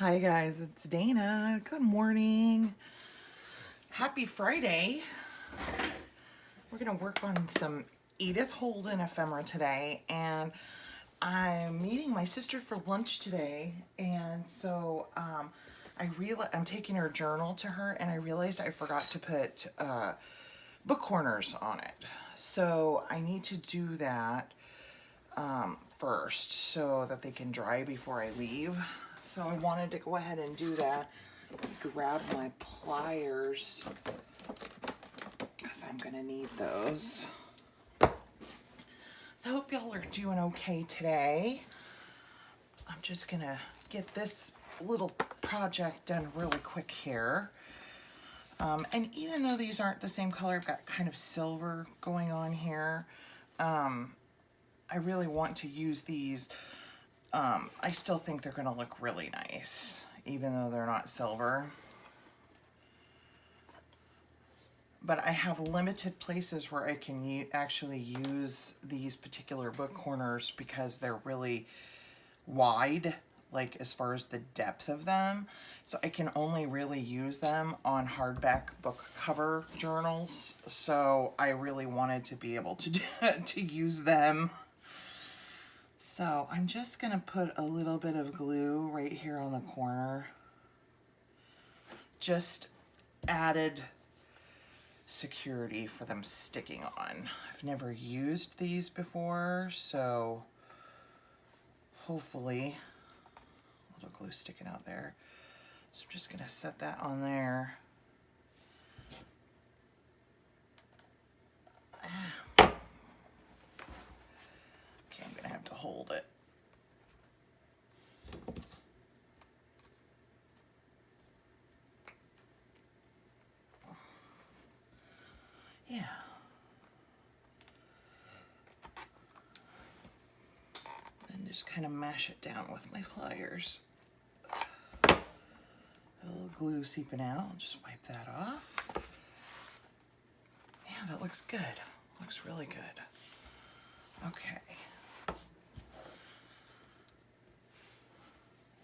Hi guys, it's Dana. Good morning. Happy Friday. We're gonna work on some Edith Holden ephemera today, and I'm meeting my sister for lunch today, and so I'm taking her journal to her, and I realized I forgot to put book corners on it. So I need to do that first so that they can dry before I leave. So I wanted to go ahead and do that. Grab my pliers because I'm gonna need those. So I hope y'all are doing okay today. I'm just gonna get this little project done really quick here. And even though these aren't the same color, I've got kind of silver going on here. I really want to use these. I still think they're going to look really nice, even though they're not silver. But I have limited places where I can actually use these particular book corners because they're really wide, like as far as the depth of them. So I can only really use them on hardback book cover journals. So I really wanted to be able to use them. So I'm just going to put a little bit of glue right here on the corner. Just added security for them sticking on. I've never used these before, so hopefully a little glue sticking out there. So I'm just going to set that on there. Okay, I'm going to have to hold it. Yeah. And just kind of mash it down with my pliers. A little glue seeping out. I'll just wipe that off. Yeah, that looks good. Looks really good. Okay.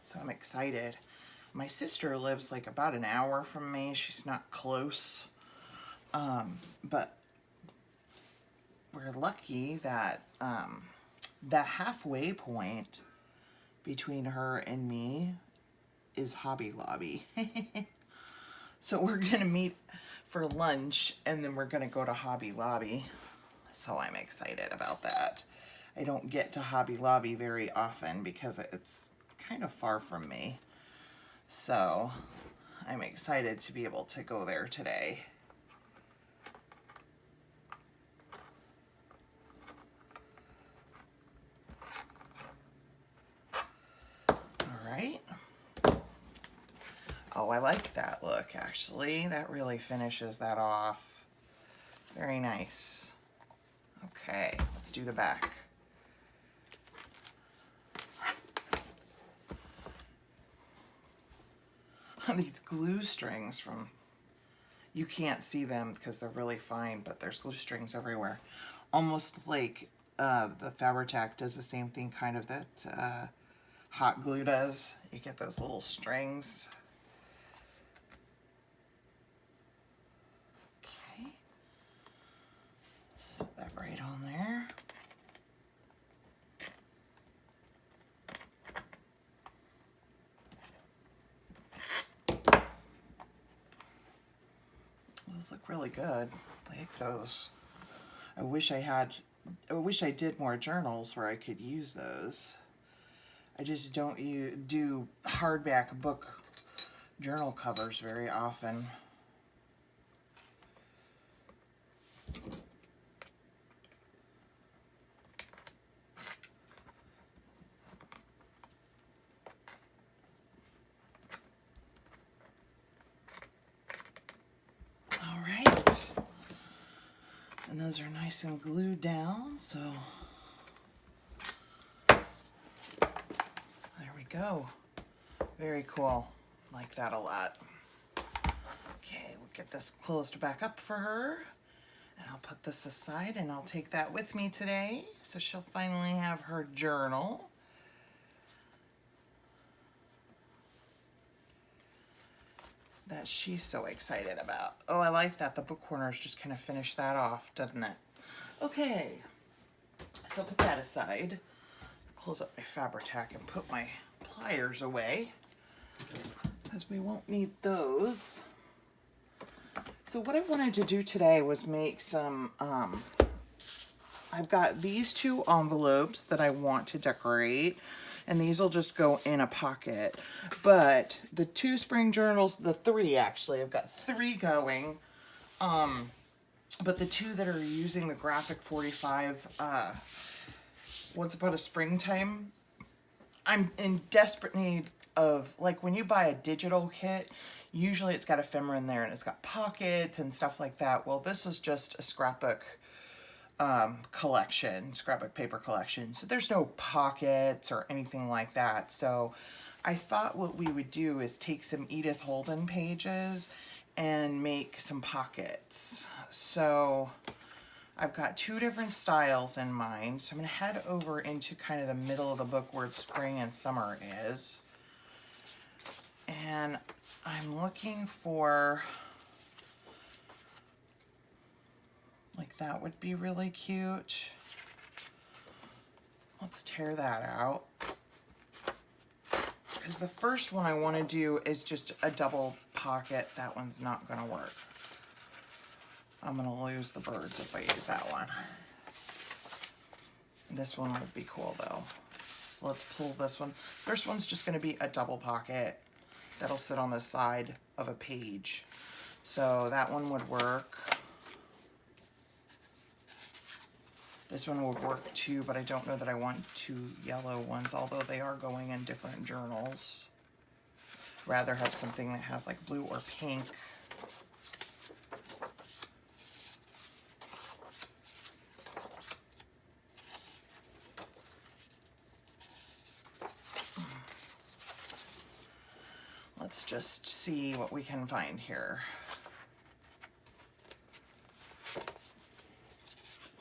So I'm excited. My sister lives like about an hour from me. She's not close. But we're lucky that the halfway point between her and me is Hobby Lobby. So we're gonna meet for lunch and then we're gonna go to Hobby Lobby. So I'm excited about that. I don't get to Hobby Lobby very often because it's kind of far from me. So I'm excited to be able to go there today. Oh, I like that look, actually. That really finishes that off. Very nice. Okay, let's do the back. These glue strings you can't see them because they're really fine, but there's glue strings everywhere. Almost like the Fabri-Tac does the same thing kind of that hot glue does. You get those little strings. Set that right on there. Those look really good. I like those. I wish I did more journals where I could use those. I just don't do hardback book journal covers very often. All right. And those are nice and glued down, so there we go. Very cool. Like that a lot. Okay, we'll get this closed back up for her. And I'll put this aside and I'll take that with me today. So she'll finally have her journal. that she's so excited about. Oh, I like that. The book corners just kind of finish that off, doesn't it? Okay, so put that aside. Close up my Fabri-Tac and put my pliers away, because we won't need those. So what I wanted to do today was make some, I've got these 2 envelopes that I want to decorate, and these will just go in a pocket. But the 2 spring journals, the 3 actually, I've got 3 going. But the 2 that are using the graphic 45, Once Upon a Springtime, I'm in desperate need of, like, when you buy a digital kit, usually it's got ephemera in there and it's got pockets and stuff like that. Well, this was just a scrapbook collection, scrapbook paper collection. So there's no pockets or anything like that. So I thought what we would do is take some Edith Holden pages and make some pockets. So I've got 2 different styles in mind. So I'm gonna head over into kind of the middle of the book where spring and summer is. And I'm looking for, like, that would be really cute. Let's tear that out. Because the first one I want to do is just a double pocket. That one's not going to work. I'm going to lose the birds if I use that one. This one would be cool though. So let's pull this one. First one's just going to be a double pocket that'll sit on the side of a page. So that one would work. This one would work too, but I don't know that I want 2 yellow ones, although they are going in different journals. Rather have something that has like blue or pink. Let's just see what we can find here.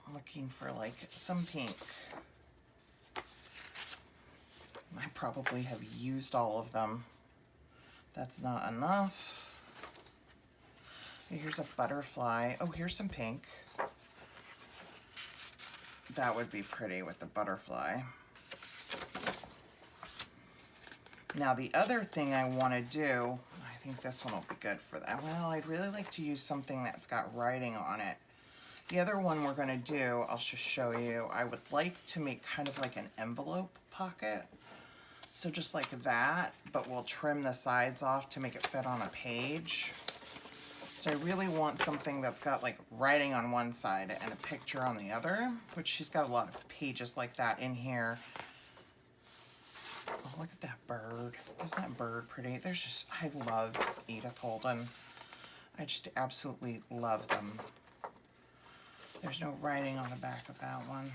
I'm looking for like some pink. I probably have used all of them. That's not enough. Here's a butterfly. Oh, here's some pink. That would be pretty with the butterfly. Now the other thing I want to do, I think this one will be good for that. Well, I'd really like to use something that's got writing on it. The other one we're going to do, I'll just show you. I would like to make kind of like an envelope pocket. So just like that, but we'll trim the sides off to make it fit on a page. So I really want something that's got like writing on one side and a picture on the other, which she's got a lot of pages like that in here. Oh, look at that bird. Isn't that bird pretty? There's just, I love Edith Holden. I just absolutely love them. There's no writing on the back of that one.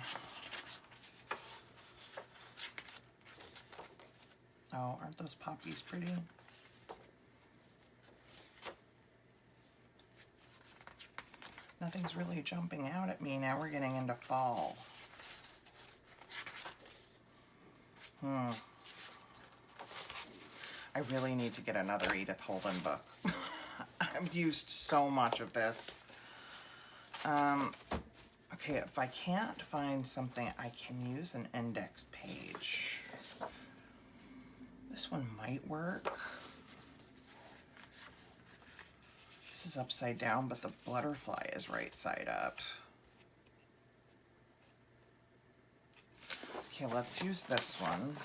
Oh, aren't those poppies pretty? Nothing's really jumping out at me. Now we're getting into fall. I really need to get another Edith Holden book. I've used so much of this. Okay, if I can't find something, I can use an index page. This one might work. This is upside down, but the butterfly is right side up. Okay, let's use this one.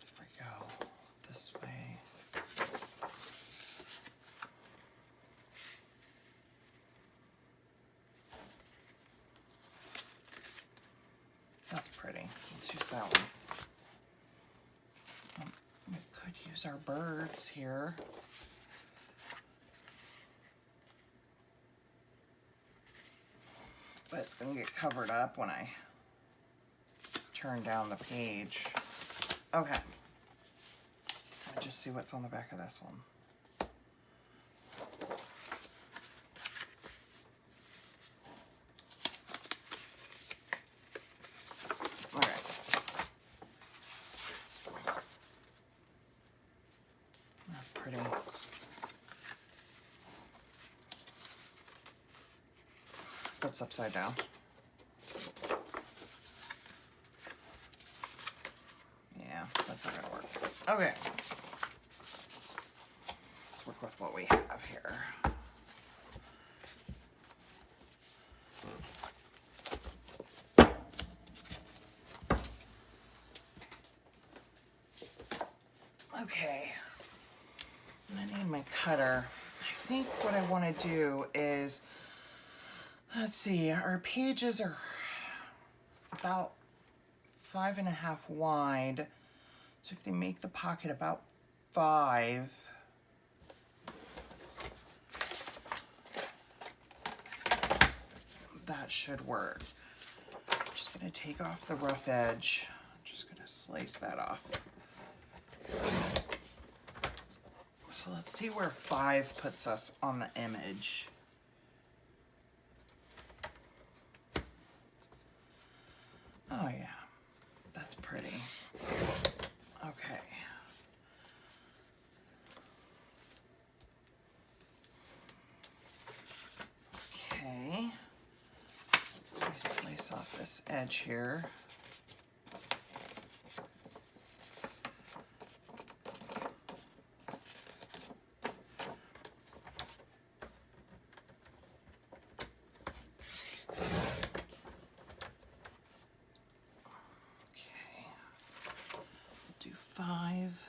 If I go this way. That's pretty. Let's use that one. We could use our birds here. But it's going to get covered up when I turn down the page. Okay. I'll just see what's on the back of this one. That's upside down. Yeah, that's not gonna work. Okay. Let's work with what we have here. Okay. I need my cutter. I think what I want to do is, let's see, our pages are about 5.5 wide. So if they make the pocket about 5, that should work. I'm just going to take off the rough edge. I'm just going to slice that off. So let's see where 5 puts us on the image. Oh yeah, that's pretty. Okay. Okay. Let me slice off this edge here. Do 5.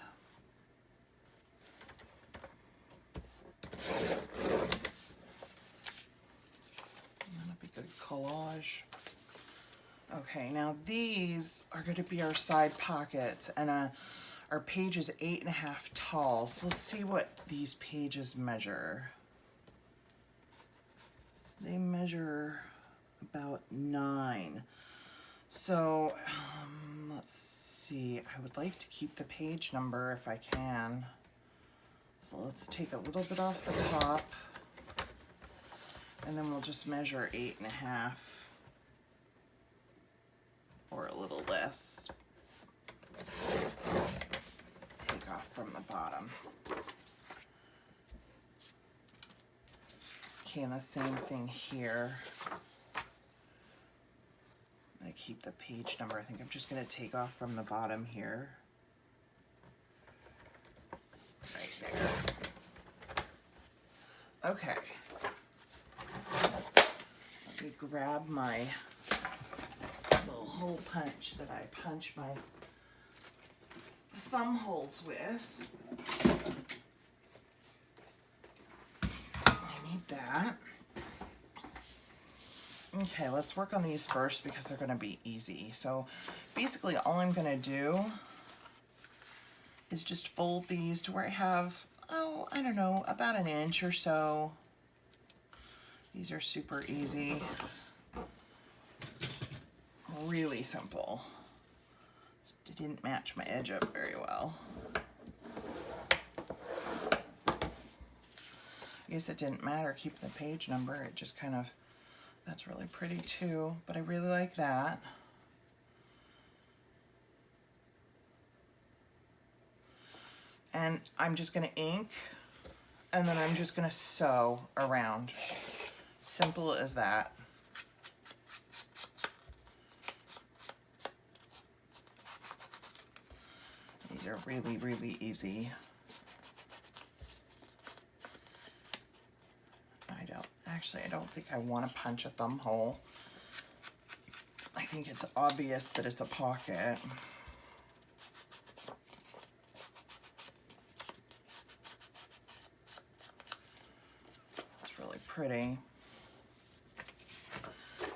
That'll be good collage. Okay, now these are going to be our side pockets, and our page is 8.5 tall. So let's see what these pages measure. They measure about 9. So let's see. I would like to keep the page number if I can. So let's take a little bit off the top, and then we'll just measure 8.5, or a little less. Take off from the bottom. Okay, and the same thing here. I keep the page number. I think I'm just going to take off from the bottom here. Right there. Okay. Let me grab my little hole punch that I punch my thumb holes with. I need that. Okay, let's work on these first because they're going to be easy. So basically all I'm going to do is just fold these to where I have, oh, I don't know, about 1 inch or so. These are super easy. Really simple. It didn't match my edge up very well. I guess it didn't matter keeping the page number. It just kind of, that's really pretty too, but I really like that. And I'm just going to ink, and then I'm just going to sew around. Simple as that. These are really, really easy. I don't think I want to punch a thumb hole. I think it's obvious that it's a pocket. It's really pretty.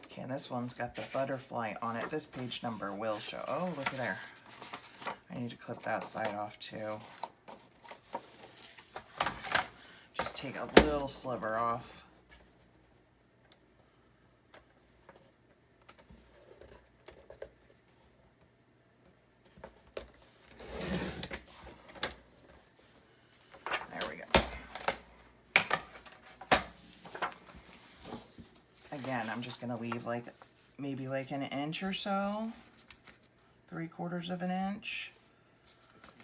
Okay, and this one's got the butterfly on it. This page number will show. Oh, look at there. I need to clip that side off too. Just take a little sliver off. Again, I'm just going to leave like maybe like 1 inch or so, 3/4 of an inch,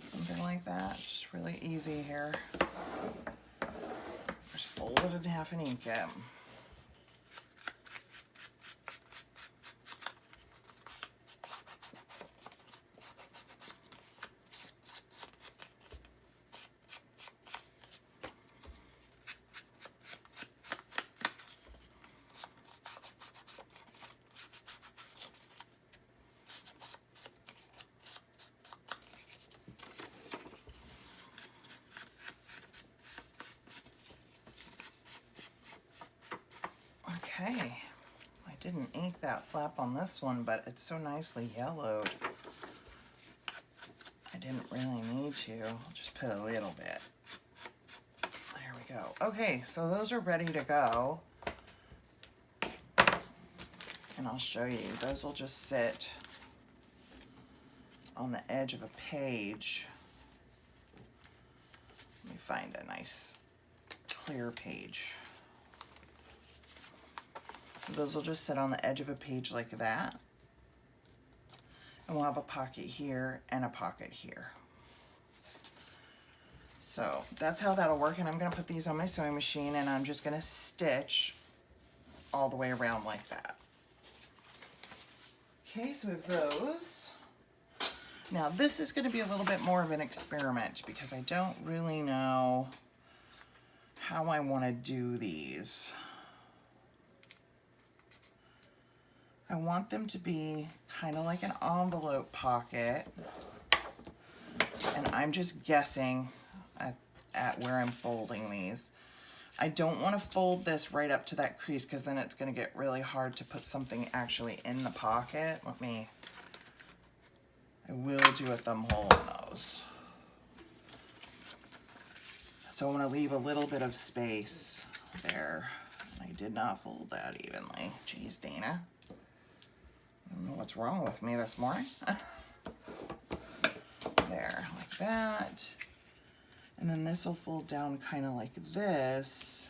something like that. Just really easy here. Just fold it in half and ink it. Okay, I didn't ink that flap on this one, but it's so nicely yellowed. I didn't really need to. I'll just put a little bit. There we go. Okay, so those are ready to go. And I'll show you. Those will just sit on the edge of a page. Let me find a nice clear page. So those will just sit on the edge of a page like that. And we'll have a pocket here and a pocket here. So that's how that'll work. And I'm gonna put these on my sewing machine and I'm just gonna stitch all the way around like that. Okay, so we have those. Now this is gonna be a little bit more of an experiment because I don't really know how I wanna do these. I want them to be kind of like an envelope pocket, and I'm just guessing at where I'm folding these. I don't want to fold this right up to that crease because then it's going to get really hard to put something actually in the pocket. I will do a thumb hole in those. So I'm going to leave a little bit of space there. I did not fold that evenly. Jeez, Dana. I don't know what's wrong with me this morning. There, like that. And then this will fold down kind of like this.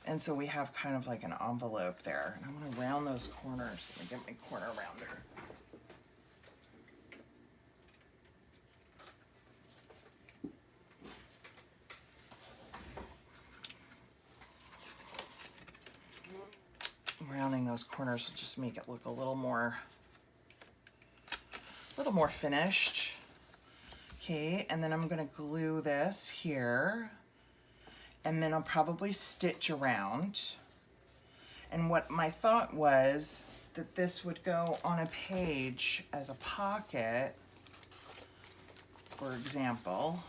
And so we have kind of like an envelope there. And I'm going to round those corners. Let me get my corner rounder. Rounding those corners will just make it look a little more finished. Okay, and then I'm going to glue this here, and then I'll probably stitch around. And what my thought was that this would go on a page as a pocket, for example,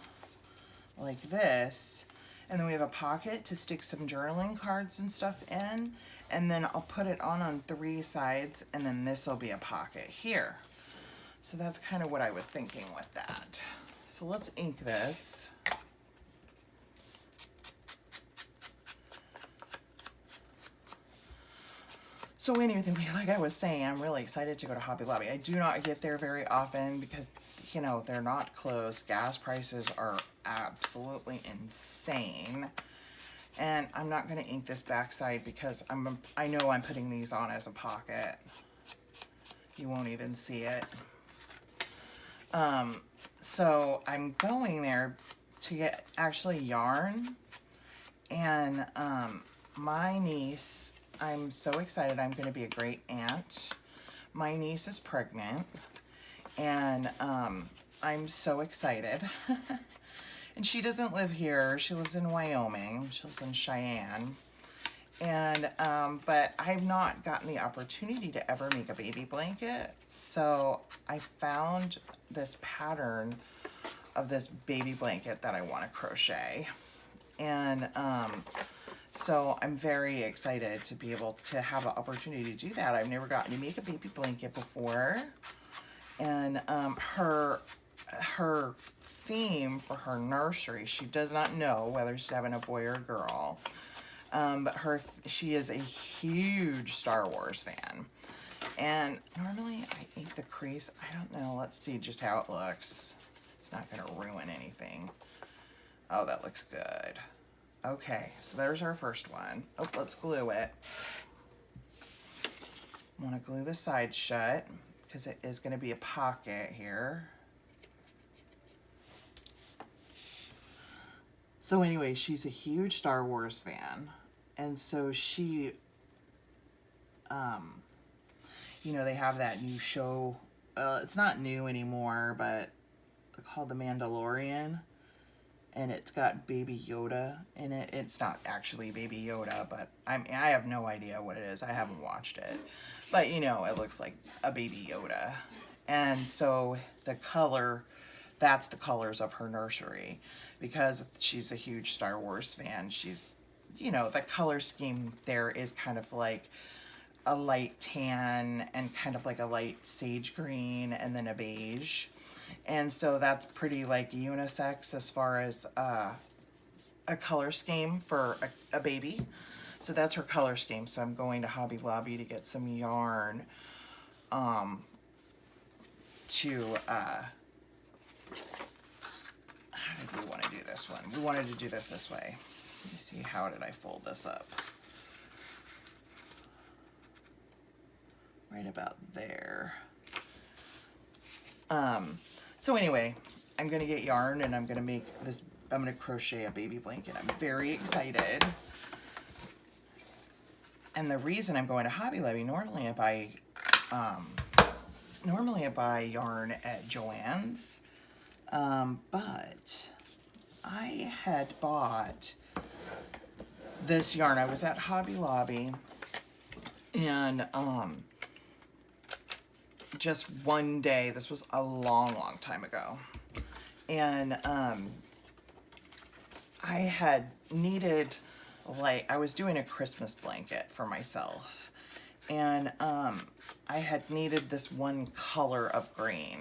like this. And then we have a pocket to stick some journaling cards and stuff in. And then I'll put it on 3 sides, and then this will be a pocket here. So that's kind of what I was thinking with that. So let's ink this. So anyway, like I was saying, I'm really excited to go to Hobby Lobby. I do not get there very often because, you know, they're not closed. Gas prices are absolutely insane. And I'm not going to ink this backside because I know I'm putting these on as a pocket. You won't even see it. So I'm going there to get actually yarn. And my niece, I'm so excited. I'm going to be a great aunt. My niece is pregnant. And I'm so excited. And she doesn't live here. She lives in Wyoming. She lives in Cheyenne. And, but I've not gotten the opportunity to ever make a baby blanket. So I found this pattern of this baby blanket that I want to crochet. And, so I'm very excited to be able to have the opportunity to do that. I've never gotten to make a baby blanket before. And, her theme for her nursery, she does not know whether she's having a boy or a girl, but she is a huge Star Wars fan, and normally I ink the crease. I don't know, let's see just how it looks. It's not going to ruin anything. Oh, that looks good. Okay, so there's our first one. Oh, let's glue it. I want to glue the side shut because it is going to be a pocket here. So anyway, she's a huge Star Wars fan, and so she, you know, they have that new show, it's not new anymore, but it's called The Mandalorian, and it's got Baby Yoda in it. It's not actually Baby Yoda, but I have no idea what it is. I haven't watched it, but you know, it looks like a Baby Yoda. And so the color that's the colors of her nursery, because she's a huge Star Wars fan. She's, you know, the color scheme there is kind of like a light tan and kind of like a light sage green and then a beige. And so that's pretty like unisex as far as a color scheme for a baby. So that's her color scheme. So I'm going to Hobby Lobby to get some yarn to, how did we want to do this one? We wanted to do this way. Let me see, how did I fold this up? Right about there. So anyway, I'm gonna get yarn and I'm gonna make this, I'm gonna crochet a baby blanket. I'm very excited. And the reason I'm going to Hobby Lobby, normally I buy yarn at Joann's, but I had bought this yarn. I was at Hobby Lobby, and just one day, this was a long time ago, and I had needed, like, I was doing a Christmas blanket for myself, and I had needed this one color of green,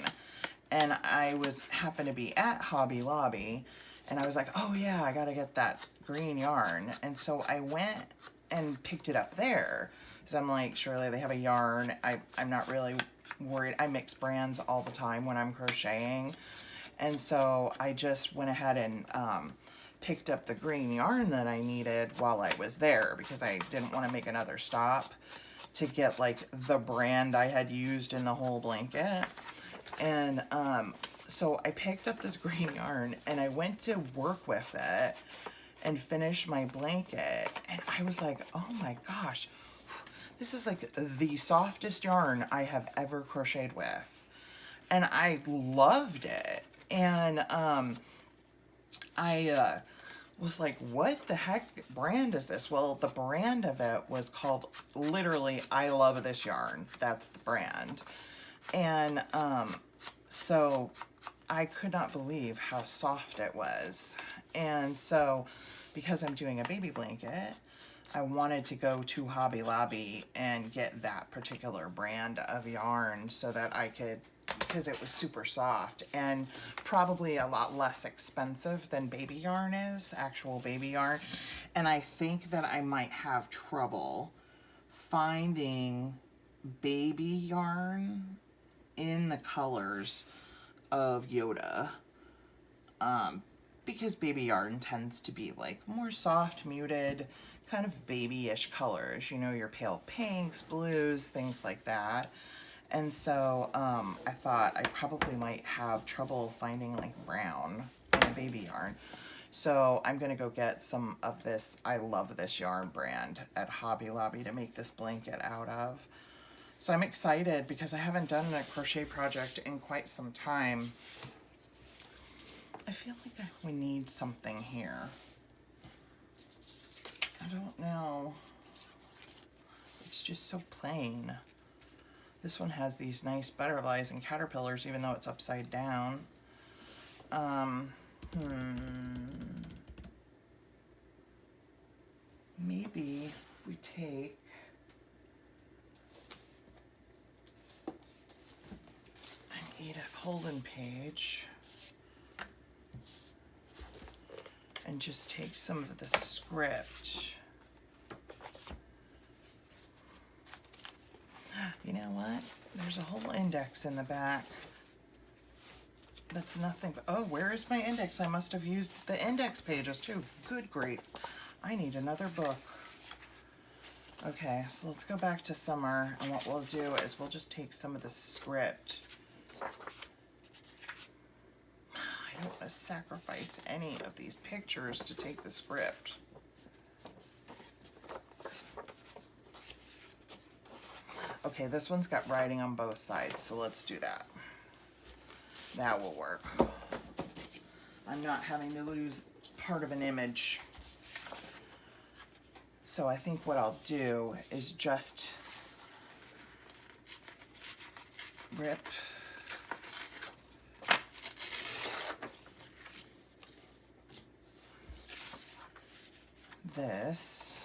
and I happened to be at Hobby Lobby, and I was like, oh yeah, I gotta get that green yarn. And so I went and picked it up there, because I'm like, surely they have a yarn. I'm not really worried. I mix brands all the time when I'm crocheting, and so I just went ahead and picked up the green yarn that I needed while I was there, because I didn't want to make another stop to get like the brand I had used in the whole blanket. And so I picked up this green yarn and I went to work with it and finish my blanket, and I was like, oh my gosh, this is like the softest yarn I have ever crocheted with, and I loved it. And I was like, what the heck brand is this? Well, the brand of it was called, literally, I Love This Yarn. That's the brand. And so I could not believe how soft it was. And so, because I'm doing a baby blanket, I wanted to go to Hobby Lobby and get that particular brand of yarn so that I could, because it was super soft and probably a lot less expensive than baby yarn is, actual baby yarn. And I think that I might have trouble finding baby yarn in the colors of Yoda, because baby yarn tends to be like more soft, muted, kind of babyish colors, you know, your pale pinks, blues, things like that. And so I thought I probably might have trouble finding like brown in a baby yarn. So I'm gonna go get some of this I Love This Yarn brand at Hobby Lobby to make this blanket out of. So I'm excited because I haven't done a crochet project in quite some time. I feel like we need something here. I don't know. It's just so plain. This one has these nice butterflies and caterpillars, even though it's upside down. Maybe we take an Edith Holden page and just take some of the script. You know what? There's a whole index in the back. That's nothing but, oh, where is my index? I must have used the index pages too. Good grief. I need another book. Okay, so let's go back to summer, and what we'll do is we'll just take some of the script. I don't want to sacrifice any of these pictures to take the script. Okay, this one's got writing on both sides, so let's do that. That will work. I'm not having to lose part of an image. So I think what I'll do is just rip this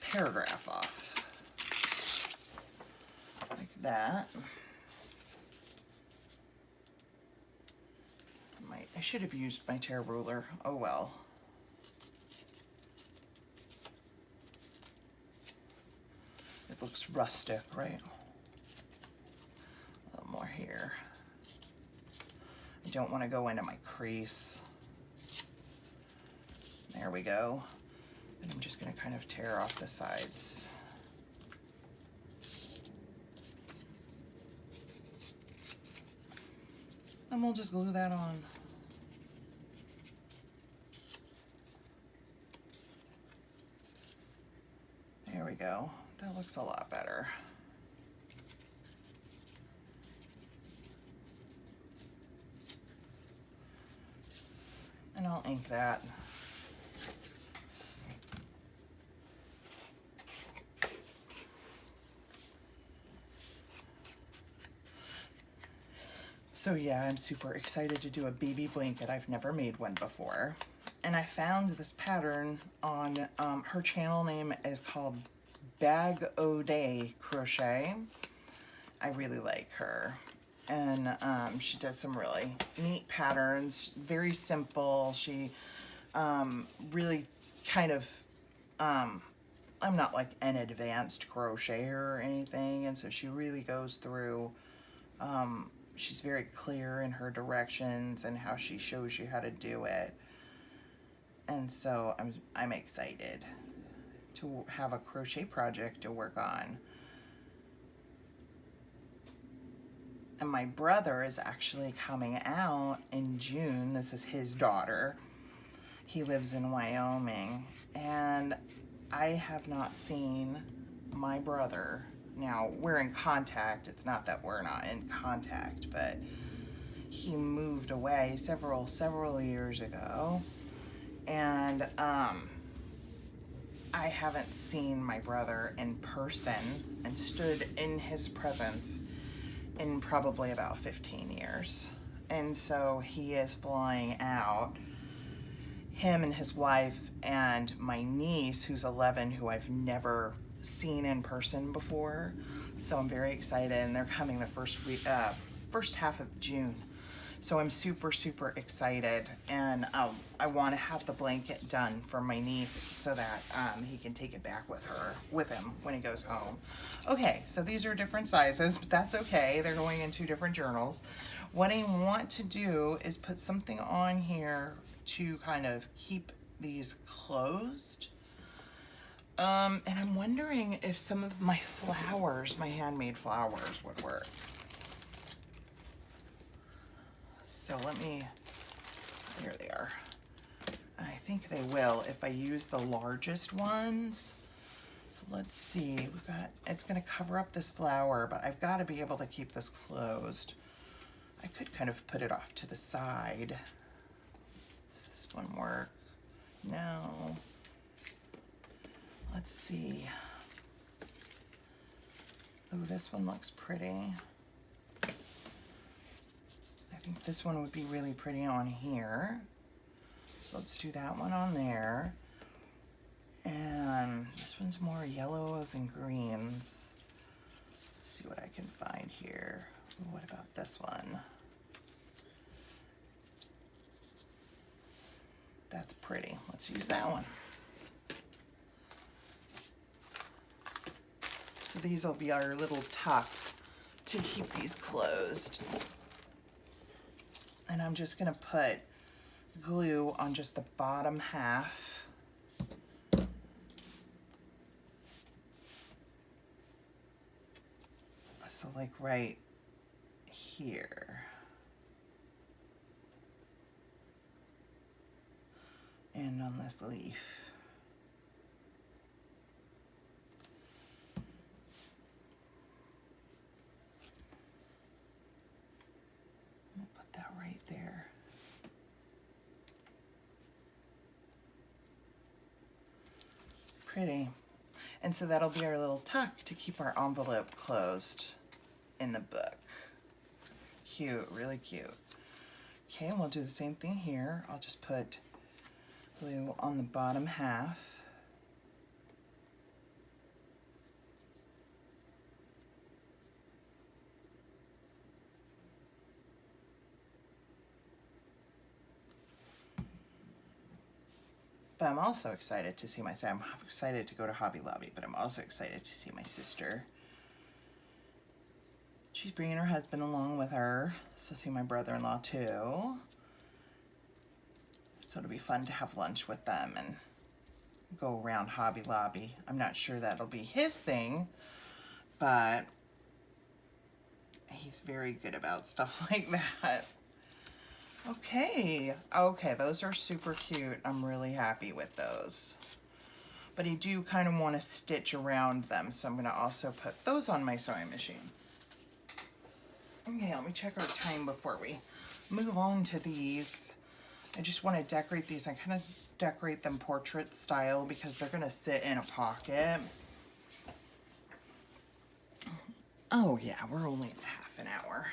paragraph off like that. I should have used my tear ruler. Oh well. It looks rustic, right? A little more here. I don't want to go into my crease. There we go. And I'm just going to kind of tear off the sides. And we'll just glue that on. There we go. That looks a lot better. And I'll ink that. So yeah, I'm super excited to do a baby blanket. I've never made one before. And I found this pattern on, her channel name is called Bag O Day Crochet. I really like her. And she does some really neat patterns, very simple. She really kind of, I'm not like an advanced crocheter or anything, and so she really goes through, she's very clear in her directions and how she shows you how to do it. And so I'm excited to have a crochet project to work on. And my brother is actually coming out in June. This is his daughter. He lives in Wyoming, and I have not seen my brother. Now, we're in contact. It's not that we're not in contact, but he moved away several years ago. And I haven't seen my brother in person and stood in his presence in probably about 15 years. And so he is flying out, him and his wife and my niece, who's 11, who I've never seen in person before. So I'm very excited, and they're coming the first half of June. So I'm super excited, and I want to have the blanket done for my niece so that he can take it back with him when he goes home. Okay, so these are different sizes, but that's okay. They're going in 2 different journals. What I want to do is put something on here to kind of keep these closed. And I'm wondering if some of my flowers, my handmade flowers, would work. So here they are. I think they will if I use the largest ones. So let's see, it's gonna cover up this flower, but I've gotta be able to keep this closed. I could kind of put it off to the side. Does this one work? No. Let's see. Oh, this one looks pretty. I think this one would be really pretty on here. So let's do that one on there. And this one's more yellows and greens. Let's see what I can find here. Ooh, what about this one? That's pretty. Let's use that one. So these will be our little tuck to keep these closed. And I'm just gonna put glue on just the bottom half. So like right here. And on this leaf. Right there. Pretty. And so that'll be our little tuck to keep our envelope closed in the book. Cute, really cute. Okay, and we'll do the same thing here. I'll just put blue on the bottom half. But I'm also excited to see I'm excited to go to Hobby Lobby, but I'm also excited to see my sister. She's bringing her husband along with her, so see my brother-in-law too. So it'll be fun to have lunch with them and go around Hobby Lobby. I'm not sure that'll be his thing, but he's very good about stuff like that. Okay, those are super cute. I'm really happy with those. But I do kind of want to stitch around them, so I'm going to also put those on my sewing machine. Okay, let me check our time before we move on to these. I just want to decorate these. I kind of decorate them portrait style because they're going to sit in a pocket. Oh yeah, we're only at half an hour.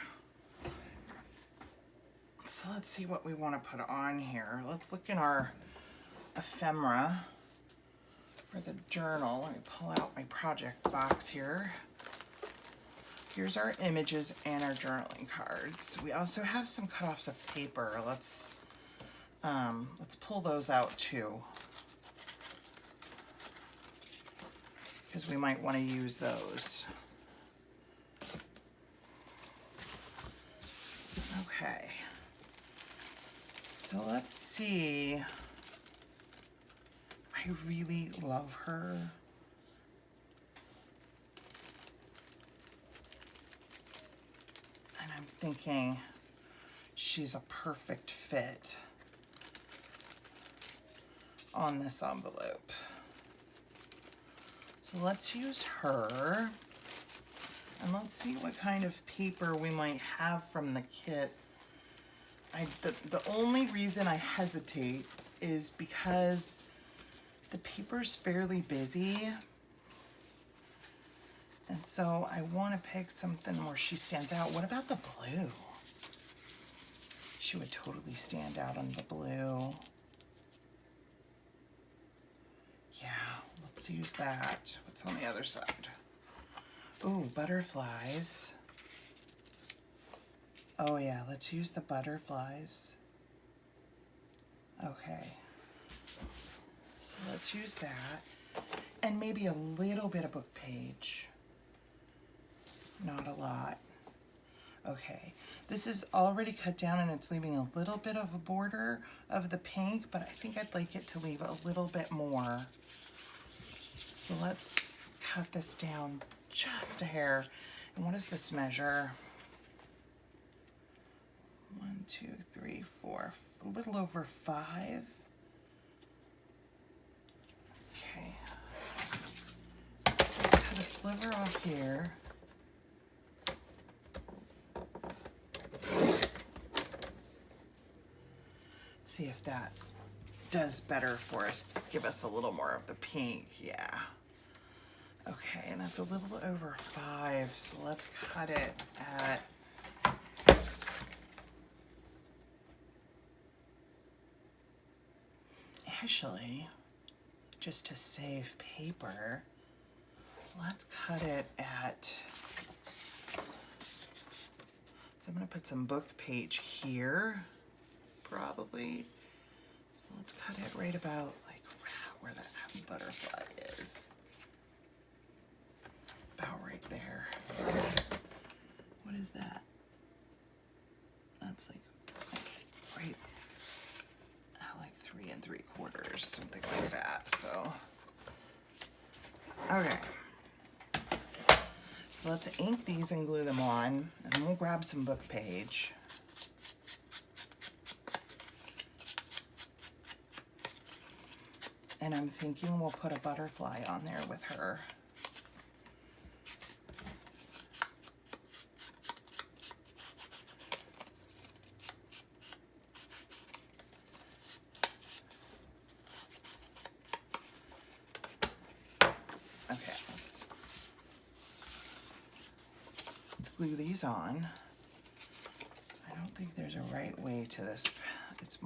So let's see what we want to put on here. Let's look in our ephemera for the journal. Let me pull out my project box here. Here's our images and our journaling cards. We also have some cutoffs of paper. Let's pull those out too, because we might want to use those. Okay. So let's see. I really love her. And I'm thinking she's a perfect fit on this envelope. So let's use her. And let's see what kind of paper we might have from the kit. The only reason I hesitate is because the paper's fairly busy. And so I want to pick something where she stands out. What about the blue? She would totally stand out on the blue. Yeah, let's use that. What's on the other side? Ooh, butterflies. Oh yeah, let's use the butterflies. Okay. So let's use that. And maybe a little bit of book page. Not a lot. Okay, this is already cut down and it's leaving a little bit of a border of the pink, but I think I'd like it to leave a little bit more. So let's cut this down just a hair. And what does this measure? 1, 2, 3, 4, a little over 5. Okay. So cut a sliver off here. See if that does better for us. Give us a little more of the pink. Yeah. Okay, and that's a little over 5, so let's cut it at actually, just to save paper, let's cut it at, so I'm going to put some book page here, probably. So let's cut it right about like where that butterfly is. About right there. What is that? That's like right, like 3 3/4, something like that. So, okay. So let's ink these and glue them on, and then we'll grab some book page. And I'm thinking we'll put a butterfly on there with her. Okay, let's glue these on. I don't think there's a right way to this. It's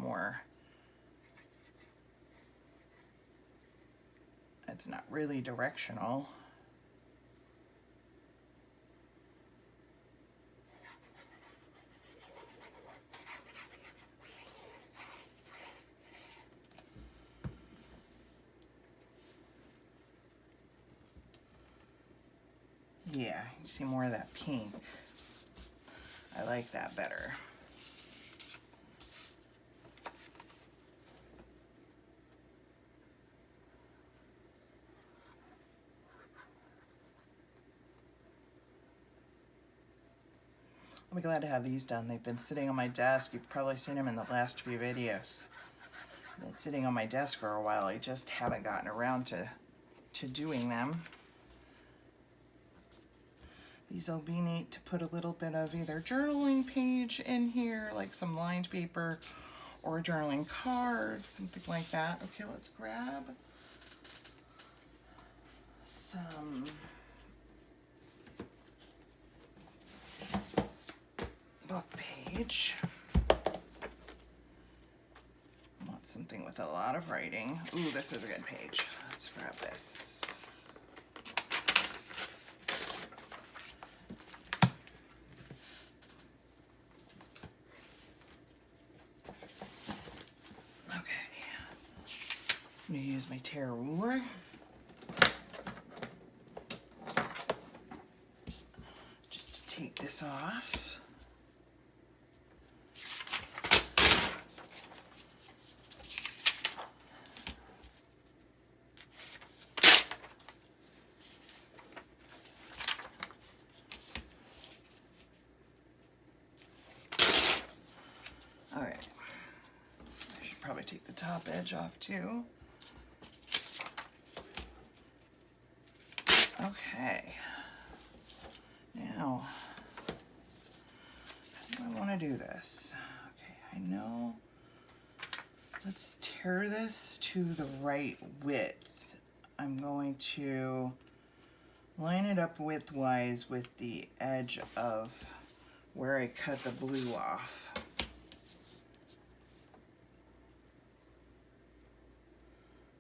not really directional. Yeah, you see more of that pink. I like that better. I'll be glad to have these done. They've been sitting on my desk. You've probably seen them in the last few videos. They've been sitting on my desk for a while. I just haven't gotten around to doing them. These will be neat to put a little bit of either journaling page in here, like some lined paper, or a journaling card, something like that. Okay, let's grab some book page. I want something with a lot of writing. Ooh, this is a good page. Let's grab this. I'm going to use my tear ruler. Just to take this off. All right. I should probably take the top edge off too. Okay, now, how do I want to do this? Okay, I know, let's tear this to the right width. I'm going to line it up widthwise with the edge of where I cut the blue off.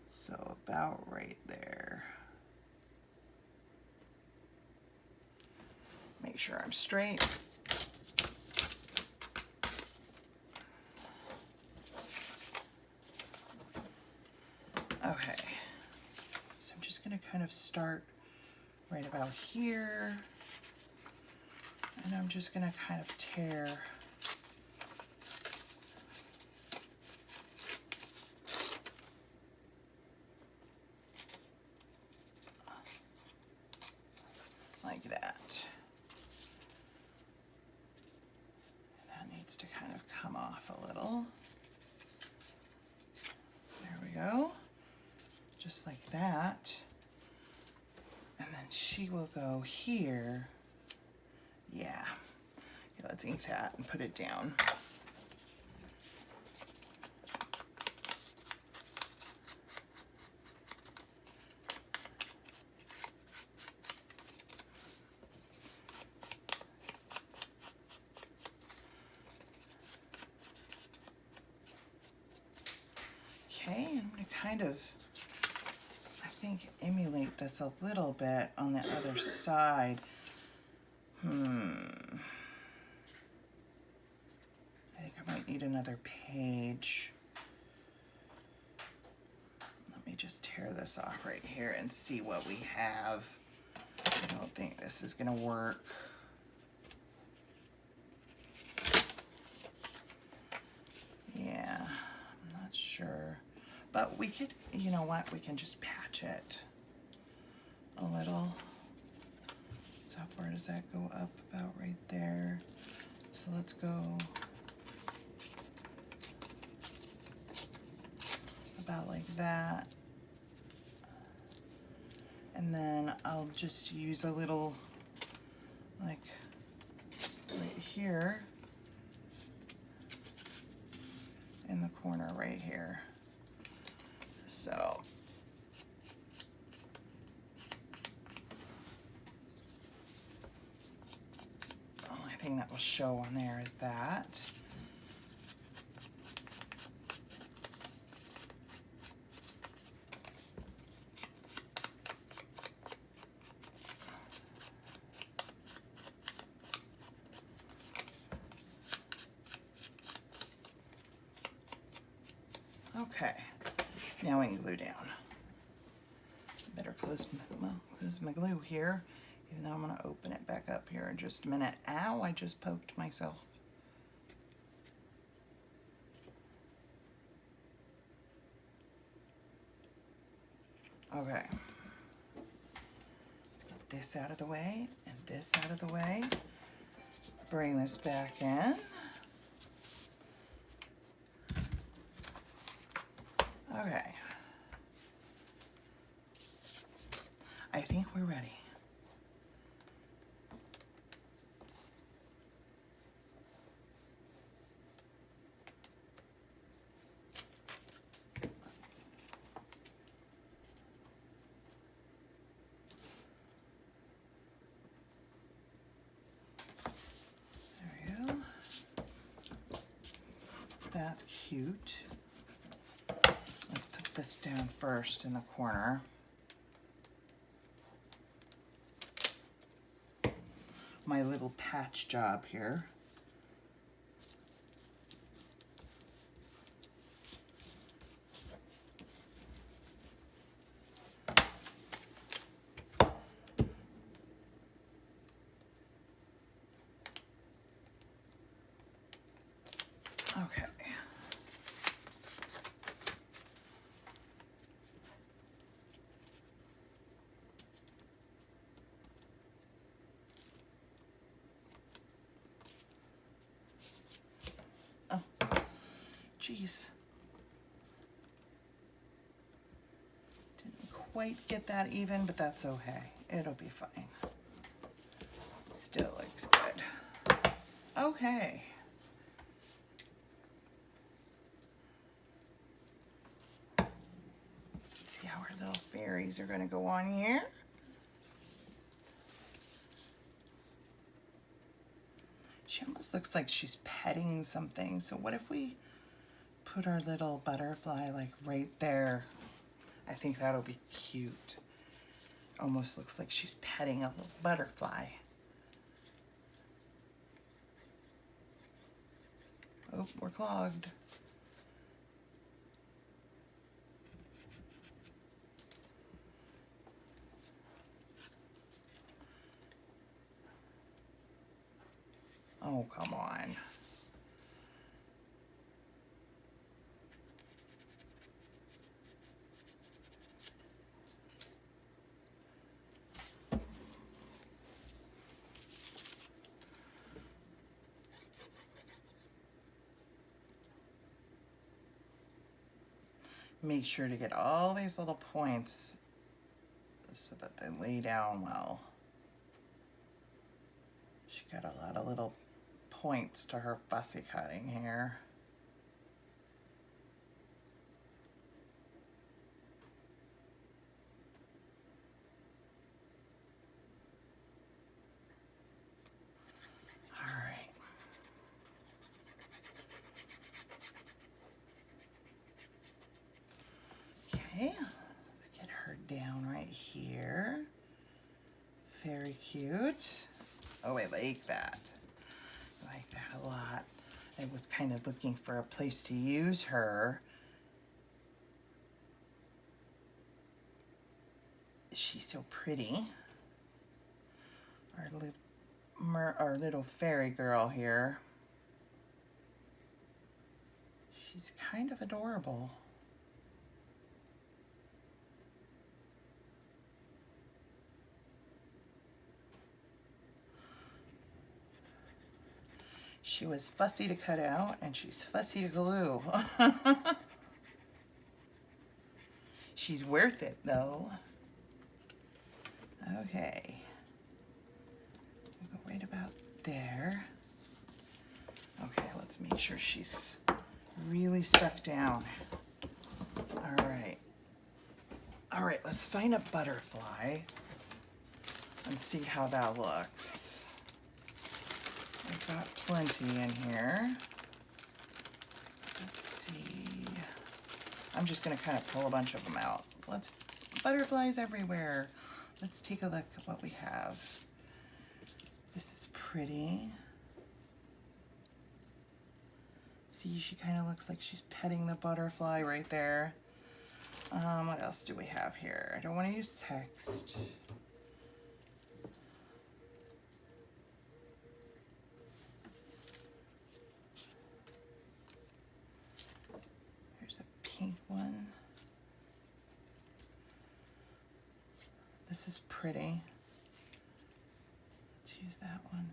So about right there. Make sure I'm straight. Okay, so I'm just going to kind of start right about here, and I'm just going to kind of tear like that. To kind of come off a little. There we go. Just like that. And then she will go here. Yeah. Okay, let's ink that and put it down. Okay, I'm going to kind of, I think, emulate this a little bit on the other side. I think I might need another page. Let me just tear this off right here and see what we have. I don't think this is going to work. Yeah, I'm not sure. But we could, you know what, we can just patch it a little. So how far does that go up? About right there. So let's go about like that. And then I'll just use a little, like right here, in the corner right here. So the only thing that will show on there is that. Okay, now we can glue down. Better close my glue here, even though I'm going to open it back up here in just a minute. Ow, I just poked myself. Okay. Let's get this out of the way and this out of the way. Bring this back in. Okay. I think we're ready. There we go. That's cute. Let's put this down first in the corner. My little patch job here. Okay. Jeez. Didn't quite get that even, but that's okay. It'll be fine. Still looks good. Okay. Let's see how our little fairies are going to go on here. She almost looks like she's petting something. So what if we put our little butterfly like right there? I think that'll be cute. Almost looks like she's petting a little butterfly. Oh, we're clogged. Oh, come on. Make sure to get all these little points so that they lay down well. She got a lot of little points to her fussy cutting here. All right. Okay, let's get her down right here. Very cute. Oh, I like that. I like that a lot. I was kind of looking for a place to use her. She's so pretty. Our little fairy girl here. She's kind of adorable. She was fussy to cut out, and she's fussy to glue. She's worth it, though. Okay. We'll go right about there. Okay, let's make sure she's really stuck down. All right. All right, let's find a butterfly and see how that looks. I've got plenty in here. Let's see. I'm just going to kind of pull a bunch of them out. Butterflies everywhere. Let's take a look at what we have. This is pretty. See, she kind of looks like she's petting the butterfly right there. What else do we have here? I don't want to use text. Here's a pink one. This is pretty. Let's use that one.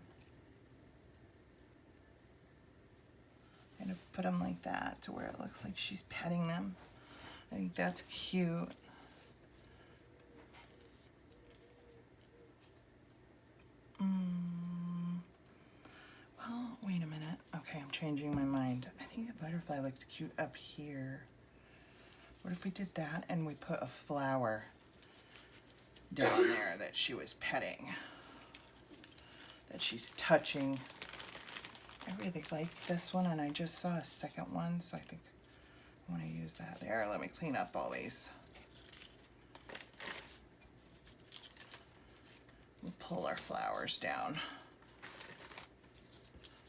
I'm gonna put them like that to where it looks like she's petting them. I think that's cute. Well, wait a minute. Okay, I'm changing my mind. I think the butterfly looks cute up here. What if we did that and we put a flower down there that she was petting, that she's touching? I really like this one, and I just saw a second one, so I think I want to use that there. Let me clean up all these. We'll pull our flowers down.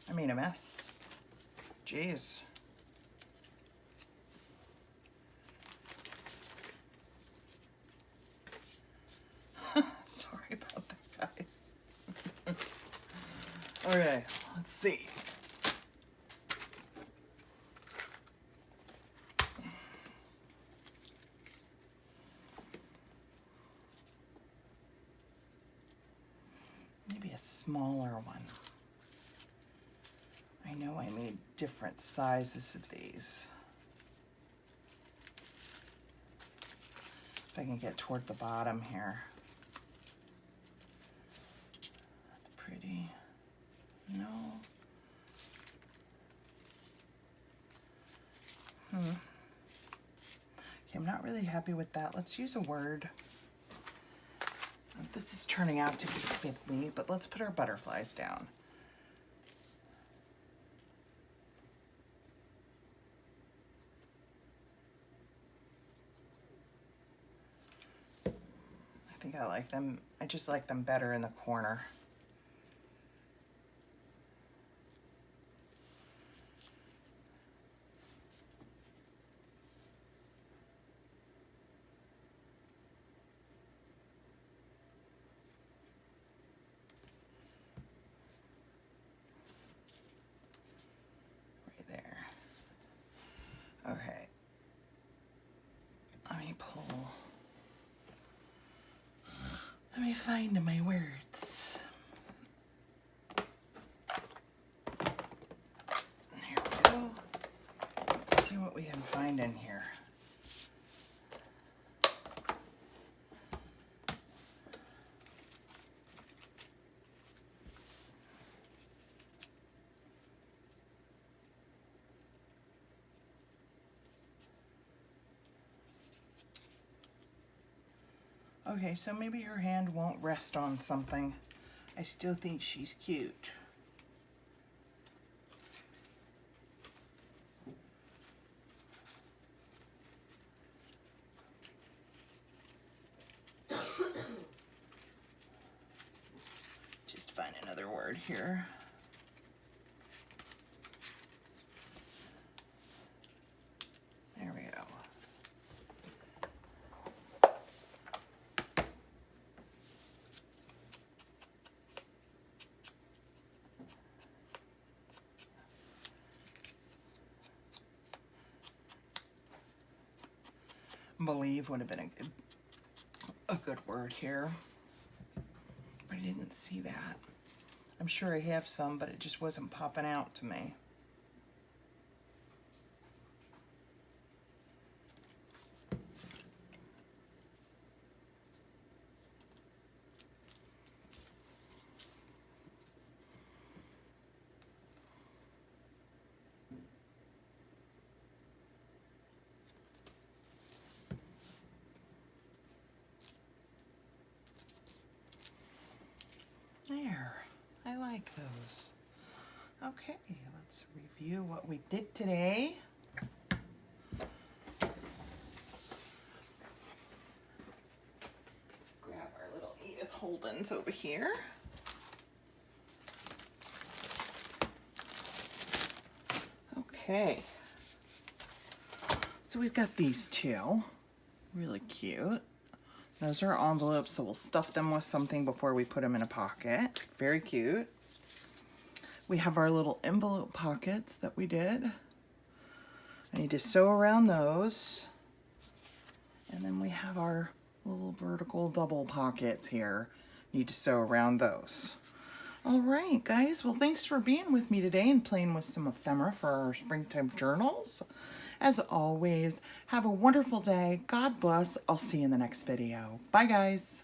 I made a mess. Jeez. Sorry about that, guys. Okay, let's see. Maybe a smaller one. I know I made different sizes of these. If I can get toward the bottom here. That's pretty. No. Okay, I'm not really happy with that. Let's use a word. This is turning out to be fiddly, but let's put our butterflies down. I think I like them. I just like them better in the corner. Right there. Okay. Let me find my words. Here we go. Let's see what we can find in here. Okay, so maybe her hand won't rest on something. I still think she's cute. Just find another word here. There we go. Believe would have been a good word here, but I didn't see that. I'm sure I have some, but it just wasn't popping out to me. There, I like those. Okay, let's review what we did today. Grab our little Edith Holdens over here. Okay, so we've got these two, really cute. Those are envelopes, so we'll stuff them with something before we put them in a pocket. Very cute. We have our little envelope pockets that we did. I need to sew around those. And then we have our little vertical double pockets here. Need to sew around those. All right, guys. Well, thanks for being with me today and playing with some ephemera for our springtime journals. As always, have a wonderful day. God bless. I'll see you in the next video. Bye, guys.